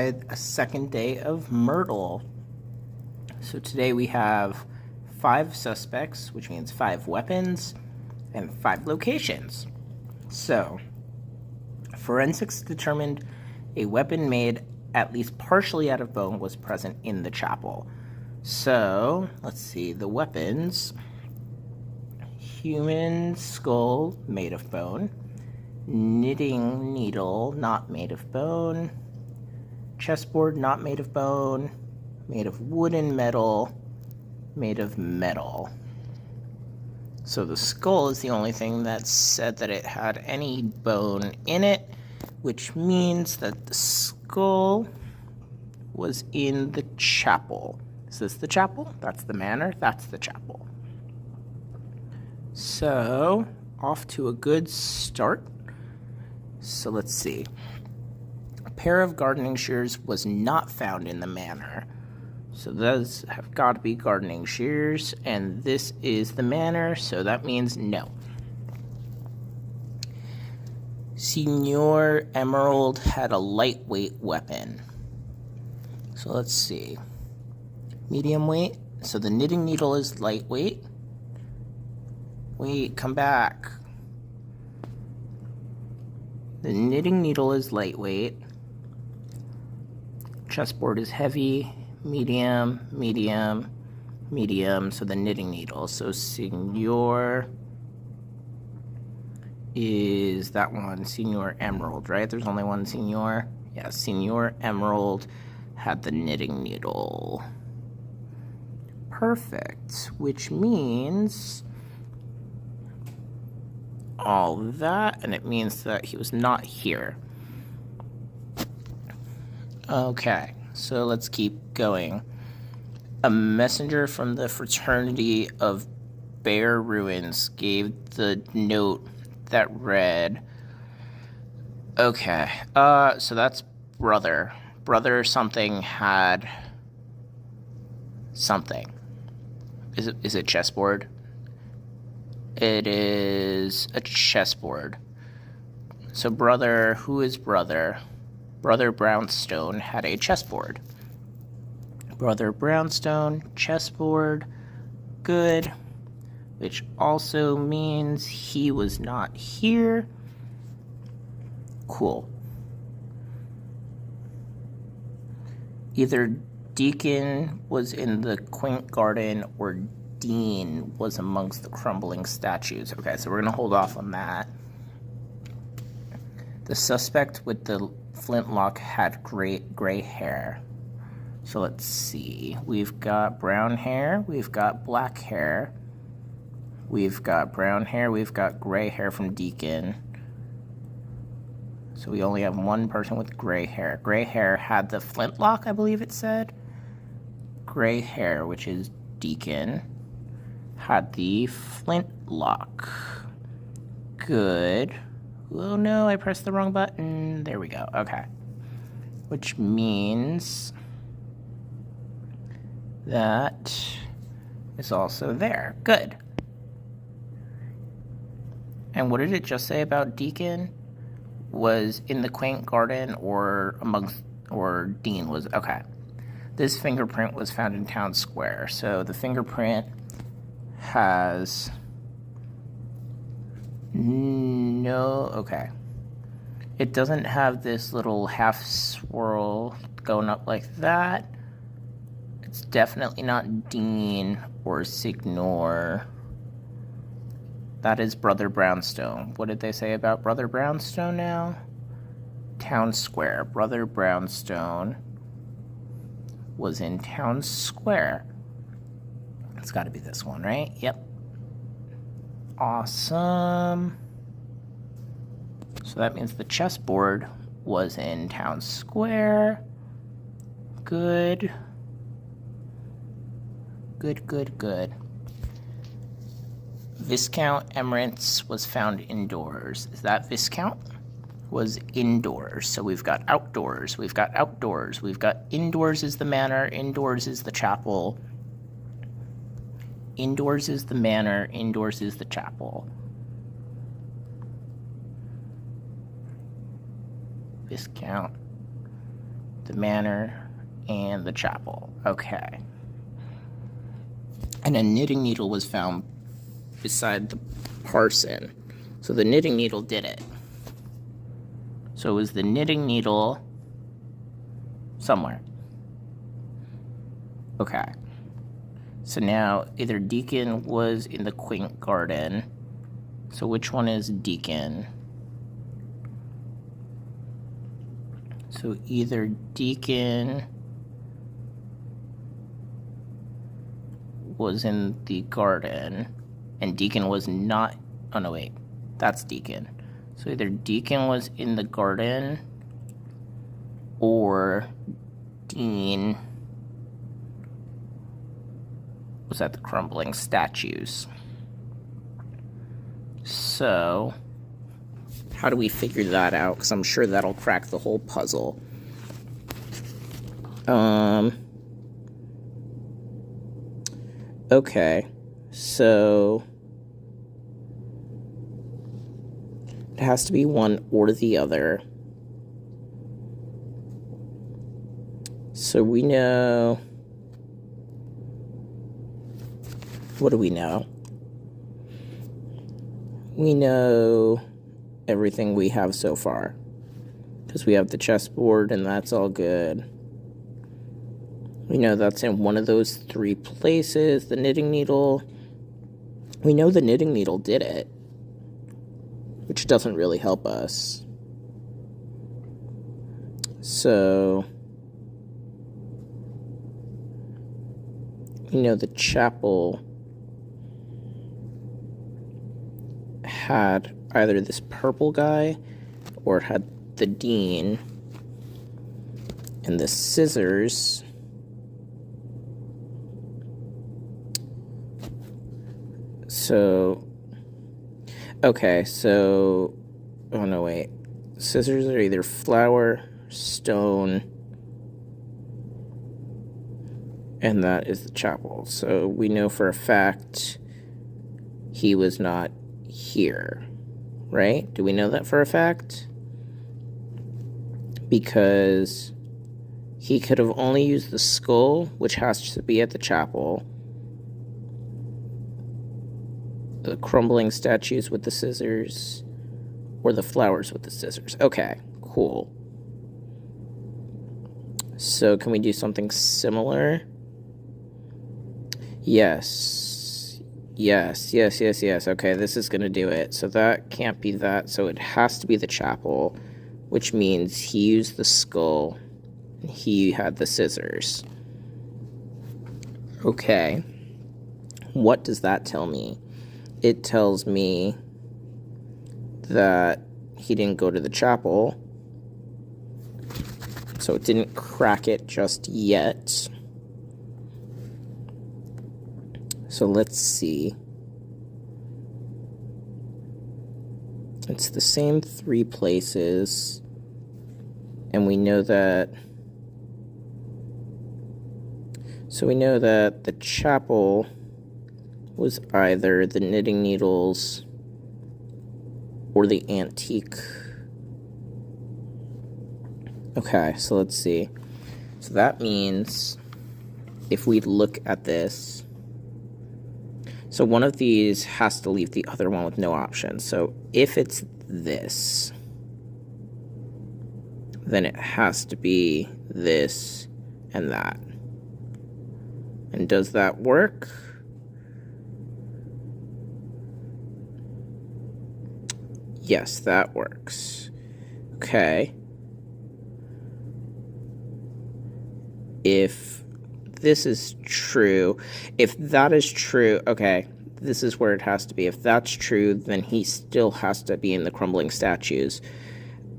A second day of Murdle. So today we have 5 suspects, which means 5 weapons and 5 locations. So, forensics determined a weapon made at least partially out of bone was present in the chapel. So, let's see, the weapons. Human skull made of bone. Knitting needle not made of bone. Chessboard not made of bone, made of wood and metal, made of metal. So the skull is the only thing that said that it had any bone in it, which means that the skull was in the chapel. Is this the chapel? That's the manor. That's the chapel. So, off to a good start. So let's see. A pair of gardening shears was not found in the manor. So those have got to be gardening shears, and this is the manor, so that means no. Signor Emerald had a lightweight weapon. So let's see. Medium weight. So the knitting needle is lightweight. Wait, come back. The knitting needle is lightweight. Chessboard is heavy, medium, medium, medium. So the knitting needle. So Signor is that one, Signor Emerald, right? There's only one Signor. Yeah, Signor Emerald had the knitting needle. Perfect, which means all that, and it means that he was not here. Okay, so let's keep going. A messenger from the Fraternity of Bear Ruins gave the note that read, okay, so that's brother. Brother something had something. Is it chessboard? It is a chessboard. So brother, who is brother? Brother Brownstone had a chessboard. Brother Brownstone, chessboard, good. Which also means he was not here. Cool. Either Deacon was in the quaint garden or Dean was amongst the crumbling statues. Okay, so we're going to hold off on that. The suspect with the flintlock had gray hair. So let's see. We've got brown hair. We've got black hair. We've got brown hair. We've got gray hair from Deacon. So we only have one person with gray hair. Gray hair had the flintlock, I believe it said. Gray hair, which is Deacon, had the flintlock. Good. Oh no, I pressed the wrong button. There we go. Okay. Which means that is also there. Good. And what did it just say about Deacon? Was in the quaint garden or Dean was, okay. This fingerprint was found in town square. So the fingerprint has no, okay. It doesn't have this little half swirl going up like that. It's definitely not Dean or Signor. That is Brother Brownstone. What did they say about Brother Brownstone now? Town Square. Brother Brownstone was in Town Square. It's got to be this one, right? Yep. Awesome. So that means the chessboard was in Town Square. Good. Good, good, good. Viscount Emerance was found indoors. Is that Viscount? Was indoors. So we've got outdoors. We've got outdoors. We've got indoors is the manor. Indoors is the chapel. Indoors is the manor. Indoors is the chapel. Viscount. the manor, and the chapel. Okay. And a knitting needle was found beside the parson. So the knitting needle did it. So it was the knitting needle somewhere. Okay. So now either Deacon was in the quaint garden. So which one is Deacon? So either Deacon was in the garden, and Deacon was not. Oh no, wait, that's Deacon. So either Deacon was in the garden, or Dean was at the crumbling statues. So how do we figure that out? Because I'm sure that'll crack the whole puzzle. Okay, so it has to be one or the other. So we know... What do we know? We know everything we have so far, because we have the chessboard and that's all good. We know that's in one of those three places. The knitting needle, we know the knitting needle did it, which doesn't really help us. So we know the chapel had either this purple guy or it had the dean, and the scissors okay, so, oh no, wait. Scissors are either flower, stone, and that is the chapel. So we know for a fact he was not here, right? Do we know that for a fact? Because he could have only used the skull, which has to be at the chapel, the crumbling statues with the scissors, or the flowers with the scissors. Okay, cool. So can we do something similar? Yes. Okay, this is going to do it. So that can't be that. So it has to be the chapel, which means he used the skull and he had the scissors. Okay. What does that tell me? It tells me that he didn't go to the chapel, so it didn't crack it just yet. So let's see. It's the same three places, and we know that... So we know that the chapel was either the knitting needles or the antique. Okay, so let's see. So that means if we look at this, so one of these has to leave the other one with no option. So if it's this, then it has to be this and that. And does that work? Yes, that works. Okay. If this is true, if that is true, okay, this is where it has to be. If that's true, then he still has to be in the crumbling statues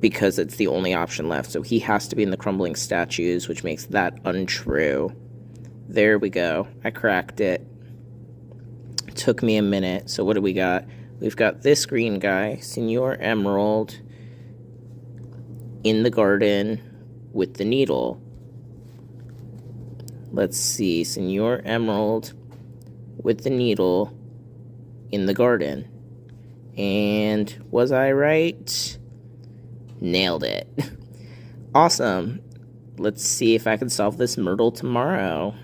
because it's the only option left. So he has to be in the crumbling statues, which makes that untrue. There we go. I cracked it. It took me a minute. So what do we got? We've got this green guy, Senor Emerald, in the garden with the needle. Let's see, Senor Emerald with the needle in the garden. And was I right? Nailed it. Awesome. let's see if I can solve this Myrtle tomorrow.